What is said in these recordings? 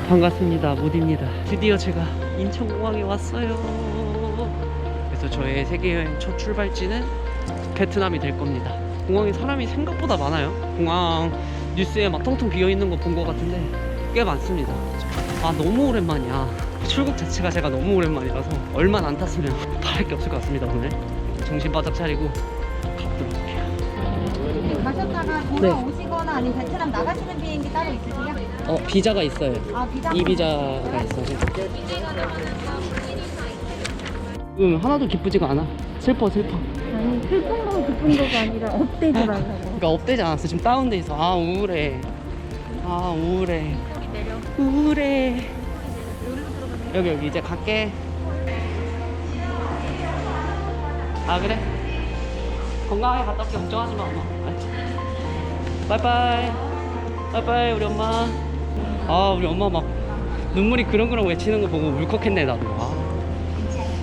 반갑습니다. 모디입니다. 드디어 제가 인천공항에 왔어요. 그래서 저의 세계여행 첫 출발지는 베트남이 될 겁니다. 공항에 사람이 생각보다 많아요. 공항 뉴스에 막 텅텅 비어있는 거 본 것 같은데 꽤 많습니다. 아, 너무 오랜만이야. 출국 자체가 제가 너무 오랜만이라서 얼마 안 탔으면 바랄 게 없을 것 같습니다. 오늘 정신 바짝 차리고 가보도록 할게요. 가셨다가 공항 오시거나 아니면 베트남 나가시는 비행기 따로 있으세요? 비자가 있어요. 아, 비자? 이 비자가 있어서 지금 하나도 기쁘지가 않아. 슬퍼. 아니, 슬픈 거 기쁜 거가 아니라 업되지 말라고. 그러니까 업되지 않았어. 지금 다운돼 있어. 아, 우울해. 우울해. 여기 이제 갈게. 아, 그래? 건강하게 갔다 올게. 걱정하지 마, 엄마. 알지? 바이바이 우리 엄마. 아, 우리 엄마 막 눈물이 그렁그렁 외치는 거 보고 울컥했네. 나도.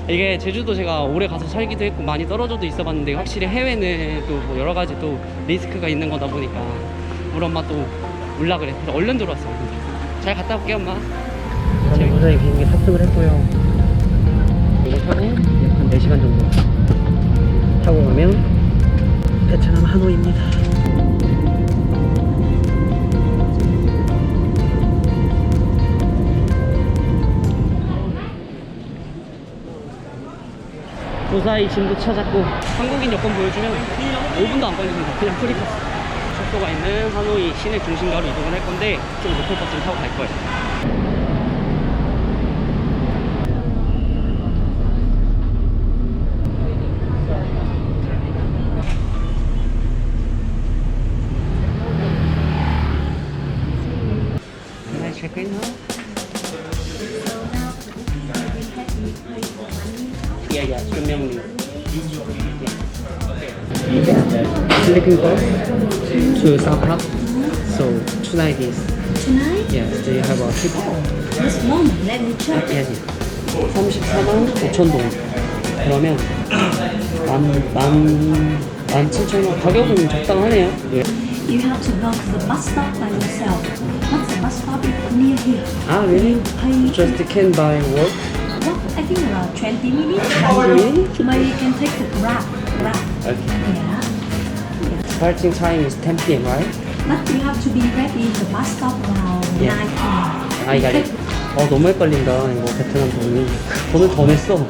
이게 제주도 제가 오래 가서 살기도 했고 많이 떨어져도 있어 봤는데, 확실히 해외는 또 뭐 여러 가지 또 리스크가 있는 거다 보니까 우리 엄마 또 울라 그래. 그래서 얼른 들어왔어. 잘 갔다 올게, 엄마. 저희 무사히 비행기 탑승을 했고요. 이거 타고 한 4시간 정도 타고 가면 베트남 하노이입니다. 무사히 짐도 찾았고, 한국인 여권 보여주면 5분도 안 걸립니다. 그냥 프리패스. 숙소가 있는 하노이 시내 중심가로 이동을 할 건데, 좀 로컬 버스를 타고 갈 거예요. Can I check in now? Yeah, Sumyeongli. Sleeping bus to Samprak. So tonight is. Tonight? Yes. Do you have a tip? Just one. Let me check. Yes. 34만 5천 동. 그러면 17,000원. 가격은 적당하네요. 예. You have to go to the bus stop by yourself. What's the bus stop near here? Ah, really? Pay. Just can buy what? What? I think around 20 minutes. Really? Maybe you can take the Grab. Okay. Yeah. Starting time is 10 p.m. right? But you have to be ready in the bus stop around Yeah. 9 p.m. I got it. 너무 헷갈린다. 이거 베트남 돈이. 돈을 더 냈어.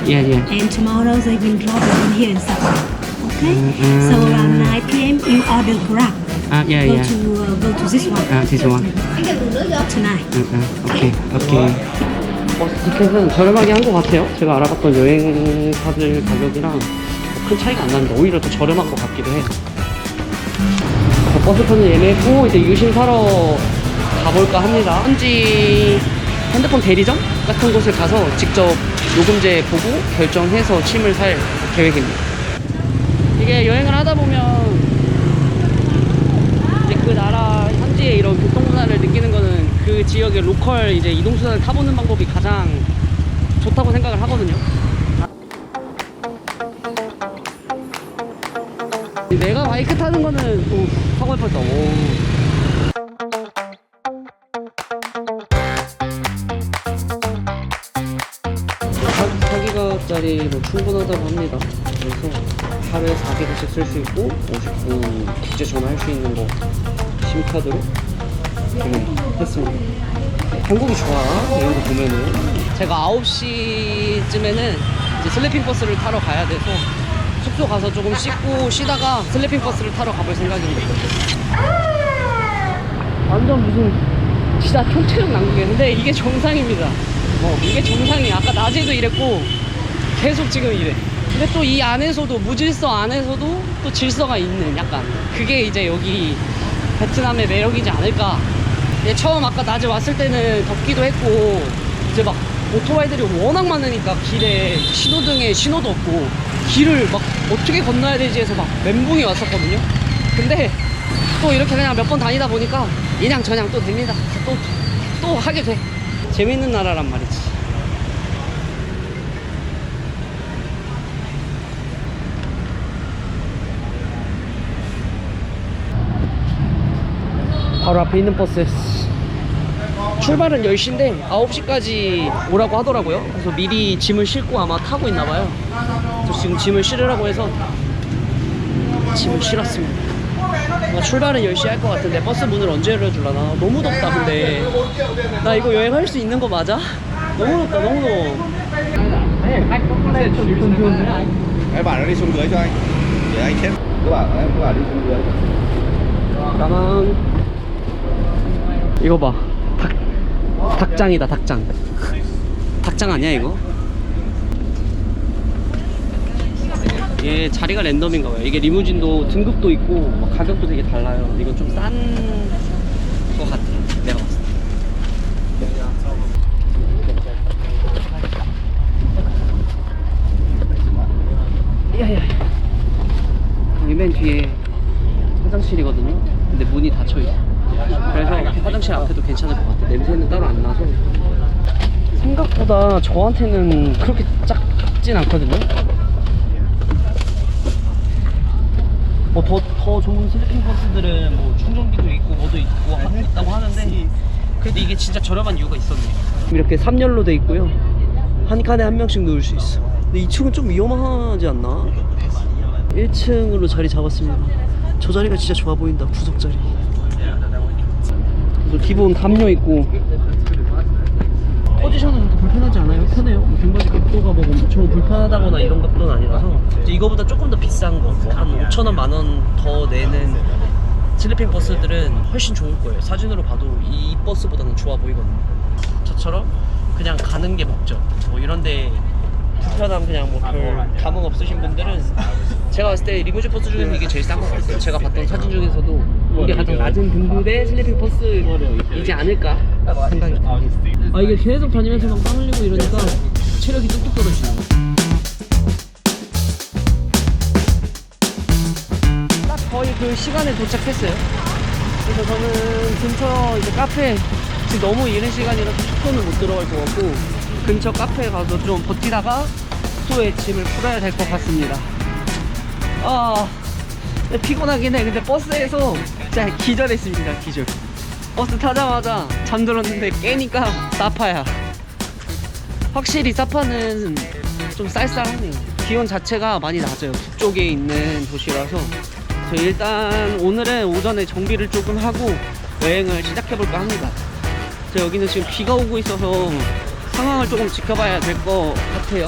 Yeah. And tomorrow they will drop you in here in Sapa. Okay? So around 9 p.m. you order Grab. Yeah. Go to this one. This one. Tonight. 오케이. 버스 티켓은 저렴하게 한 것 같아요. 제가 알아봤던 여행사들 가격이랑 큰 차이가 안 나는데 오히려 더 저렴한 것 같기도 해요. 버스표는 예매했고 이제 유심 사러 가볼까 합니다. 현지 핸드폰 대리점 같은 곳을 가서 직접 요금제 보고 결정해서 침을 살 계획입니다. 이게 여행을 하다 보면 이제 그 나라 현지의 이런 교통문화를 느끼는 거는 그 지역의 로컬 이제 이동수단을 타보는 방법이 가장 좋다고 생각을 하거든요. 내가 바이크 타는 거는 또 사고 싶었다. 자기가짜리 뭐 충분하다고 합니다. 그래서 하루에 4개씩 쓸 수 있고 50분 국제 전화할 수 있는 거 심카드로 했습니다. 한국이 좋아. 이런 거 보면은 제가 9시쯤에는 이제 슬리핑 버스를 타러 가야 돼서 숙소 가서 조금 씻고 쉬다가 슬리핑 버스를 타러 가볼 생각입니다. 완전 무슨 진짜 총체적 난국이었는데 이게 정상입니다. 이게 정상이야. 아까 낮에도 이랬고 계속 지금 이래. 근데 또 이 안에서도 무질서 안에서도 또 질서가 있는 약간 그게 이제 여기 베트남의 매력이지 않을까. 근데 처음 아까 낮에 왔을 때는 덥기도 했고 이제 막 오토바이들이 워낙 많으니까 길에 신호등에 신호도 없고 길을 막 어떻게 건너야 되지 해서 막 멘붕이 왔었거든요. 근데 또 이렇게 그냥 몇 번 다니다 보니까 인양저냥 또 됩니다. 또 하게 돼. 재밌는 나라란 말이지. 바로 앞에 있는 버스 출발은 10시인데 9시까지 오라고 하더라고요. 그래서 미리 짐을 싣고 아마 타고 있나봐요. 그래서 지금 짐을 실으라고 해서 짐을 실었습니다. 출발은 10시 할 것 같은데 버스 문을 언제 열어줄라나. 너무 덥다. 근데 나 이거 여행할 수 있는 거 맞아? 너무 덥다. 너무 더워. Các bạn nó đi xuống dưới cho anh để anh chết. Các bạn đi xuống dưới. 까만. 이거 봐. 닭장이다. 닭장. 닭장 아니야 이거? 얘 자리가 랜덤인가 봐요. 이게 리무진도 등급도 있고 가격도 되게 달라요. 이건 좀 싼 거 같아. 내가 봤을 때. 야야. 여기 맨 뒤에 화장실이거든요. 근데 문이 닫혀 있어. 그래서 화장실 앞에도 괜찮을 것 같아. 냄새는 따로 안 나서. 생각보다 저한테는 그렇게 작진 않거든요. 뭐 더 좋은 슬리핑 버스들은 뭐 충전기도 있고 뭐도 있다고 하는데 그래도 이게 진짜 저렴한 이유가 있었네. 이렇게 3열로 돼 있고요. 한 칸에 한 명씩 누울 수 있어. 근데 2층은 좀 위험하지 않나? 1층으로 자리 잡았습니다. 저 자리가 진짜 좋아 보인다. 구석 자리. 기본 담요 있고 포지션은 그렇게 불편하지 않아요. 편해요. 등받이 각도가 뭐 엄청 불편하다거나 이런 것도 아니라서 이제 이거보다 조금 더 비싼 거, 한 5,000원, 만원 더 내는 슬리핑 버스들은 훨씬 좋을 거예요. 사진으로 봐도 이 버스보다는 좋아 보이거든요. 저처럼 그냥 가는 게 목적, 뭐 이런데 불편함 그냥 뭐 별 감흥 없으신 분들은 제가 봤을 때 리무진 버스 중에서 이게 제일 싼 것 같아요. 제가 봤던 사진 중에서도 이게 가장 낮은 등급의 슬리핑 버스이지 않을까 생각이 듭니다. 아 이게 계속 다니면서 막 땀 흘리고 이러니까 체력이 뚝뚝 떨어지네요. 딱 거의 그 시간에 도착했어요. 그래서 저는 근처 이제 카페, 지금 너무 이른 시간이라서 숙소는 못 들어갈 것 같고 근처 카페에 가서 좀 버티다가 숙소에 짐을 풀어야 될 것 같습니다. 아 피곤하긴 해. 근데 버스에서 진짜 기절했습니다. 기절. 버스 타자마자 잠들었는데 깨니까 사파야. 확실히 사파는 좀 쌀쌀하네요. 기온 자체가 많이 낮아요. 북쪽에 있는 도시라서. 저희 일단 오늘은 오전에 정비를 조금 하고 여행을 시작해볼까 합니다. 여기는 지금 비가 오고 있어서 상황을 조금 지켜봐야 될 것 같아요.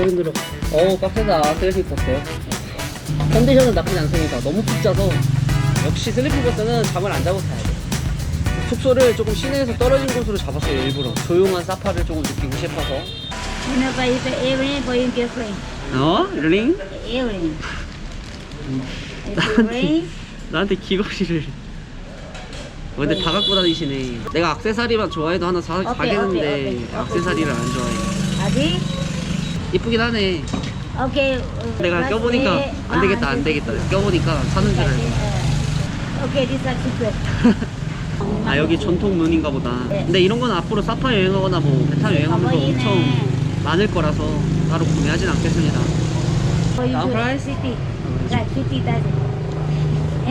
힘들어. 빡세다. 슬리핑 버스요. 컨디션은 나쁘지 않습니다. 너무 푹 자서 역시 슬리핑 버스는 잠을 안 자고 타야 돼. 숙소를 조금 시내에서 떨어진 곳으로 잡았어요. 일부러 조용한 사파를 조금 느끼고 싶어서. You know, buy the earring for your girlfriend. 링? Earring. Earring. 나한테 귀걸이를. 근데 다 갖고 다니시네. 내가 액세서리만 좋아해도 하나 사겠는데 액세서리를 안 좋아해. 어디? 이쁘긴 하네. 오케이. 내가 껴보니까 안 되겠다. 껴보니까 사는 줄 알고. 오케이, this is secret. 아 여기 전통 문인가 보다. 근데 이런 거는 앞으로 사파 여행하거나 뭐 베타 여행하면서 엄청 많을 거라서 따로 구매하진 않겠습니다. 다음 프라이스? City. Like 50,000.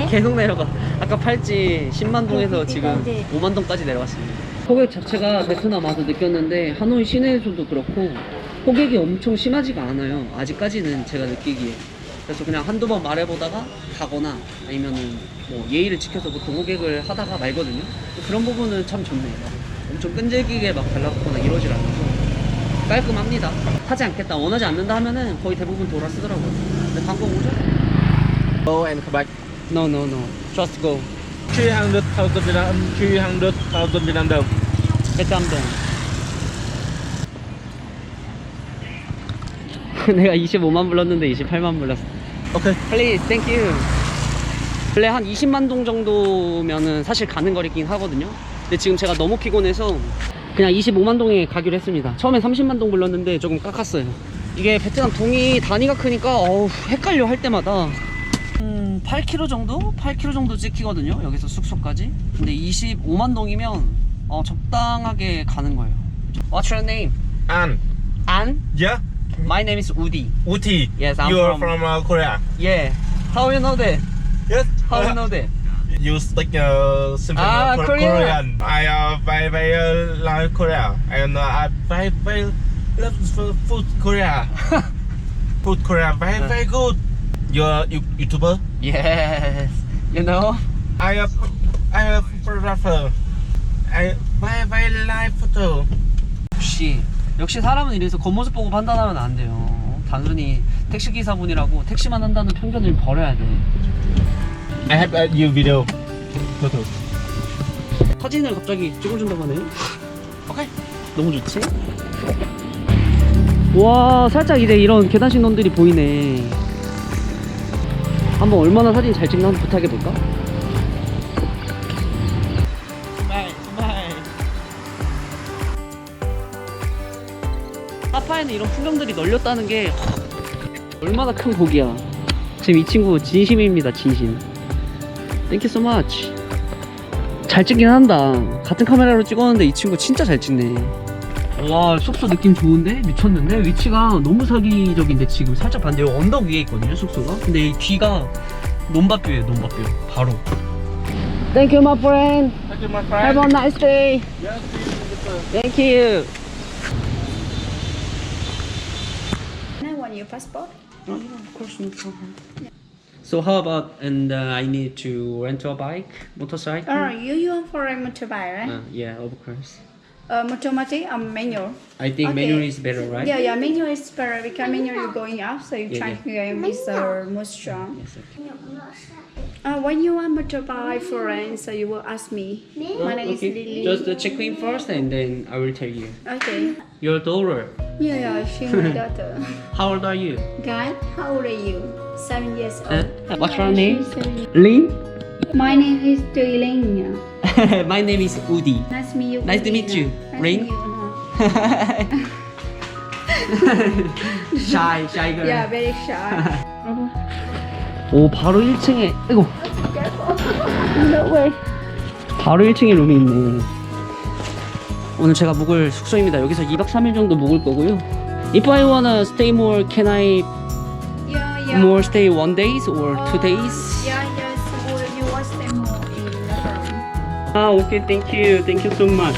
계속 내려가. 아까 팔찌 10만 동에서 지금 5만 동까지 내려갔습니다. 호객 자체가 베트남 와서 느꼈는데 하노이 시내에서도 그렇고 호객이 엄청 심하지가 않아요. 아직까지는 제가 느끼기에. 그래서 그냥 한두 번 말해보다가 가거나 아니면은 뭐 예의를 지켜서 보통 호객을 하다가 말거든요. 그런 부분은 참 좋네요. 엄청 끈질기게 막 달라붙거나 이러질 않아서 깔끔합니다. 하지 않겠다, 원하지 않는다 하면은 거의 대부분 돌아 쓰더라고요. 근데 방금 오죠? Go and come back. No. Just go. 300,000 Vietnam, 300,000 Vietnam đồng. 베트남동. 내가 25만 불렀는데 28만 불렀어. Okay. Please, thank you. 원래 한 20만 동 정도면은 사실 가는 거리긴 하거든요. 근데 지금 제가 너무 피곤해서 그냥 25만 동에 가기로 했습니다. 처음에 30만 동 불렀는데 조금 깎았어요. 이게 베트남 동이 단위가 크니까 헷갈려 할 때마다 8km 정도? 8km 정도 찍히거든요. 여기서 숙소까지. 근데 25만 동이면 적당하게 가는 거예요. What's your name? An. An? Yeah. My name is Udi. Uti. Yes, I'm You are from from Korea. Yeah. How you know that? Yes. How you know that? You speak simple Korean. Korean. I very like Korea. And I very love food Korea. Food Korea very good. You're YouTuber? Yes. You know? I am photographer. I very like photo. 역시 사람은 이래서 겉모습 보고 판단하면 안 돼요. 단순히 택시 기사분이라고 택시만 한다는 편견을 버려야 돼. I have a new video. Photo. 사진을 갑자기 찍어준다고 하네요. Okay. 너무 좋지? 와, 살짝 이제 이런 계단 신원들이 보이네. 한번 얼마나 사진 잘 찍나 한번 부탁해볼까? 하파에는 이런 풍경들이 널렸다는 게 얼마나 큰 복이야. 지금 이 친구 진심입니다, 진심. Thank you so much. 잘 찍긴 한다. 같은 카메라로 찍었는데 이 친구 진짜 잘 찍네. 와, 숙소 느낌 좋은데? 미쳤는데? 위치가 너무 사기적인데 지금 살짝 반대로 언덕 위에 있거든요, 숙소가. 근데 이 뒤가 논밭뷰예요, 논밭뷰. 바로. Thank you, my friend. Thank you, my friend. Have a nice day. Yes, Thank you. Can I want your passport? Of course, no problem. So how about, and I need to rent a bike, motorcycle? You want for a motorbike, right? Yeah, of course. Automatic or manual? I think Okay. manual is better, right? Yeah, manual is better because manual you're going up, so you Yeah, try to go with more strong. Yes, okay. When you want motorbike for rent, so you will ask me. My name is Okay, Lily. just check in first and then I will tell you. Okay. Your daughter, Yeah, she's my daughter. how old are you? Guy, how old are you? 7 years old. What's your name? She's 7 years- Lin? My name is Tuiling. My name is Udi. Nice to meet you. Nice to meet you. Nice Ring? to meet you. shy girl. Yeah, very shy. 오, 바로 1층에, 이거. No way. 바로 1층에 룸이 있네. 오늘 제가 묵을 숙소입니다. 여기서 2박 3일 정도 묵을 거고요. If I wanna stay more, can I Yeah. more stay 1 days or 2 days? Yeah, yes. You will stay more in the room. Ah, okay, thank you so much.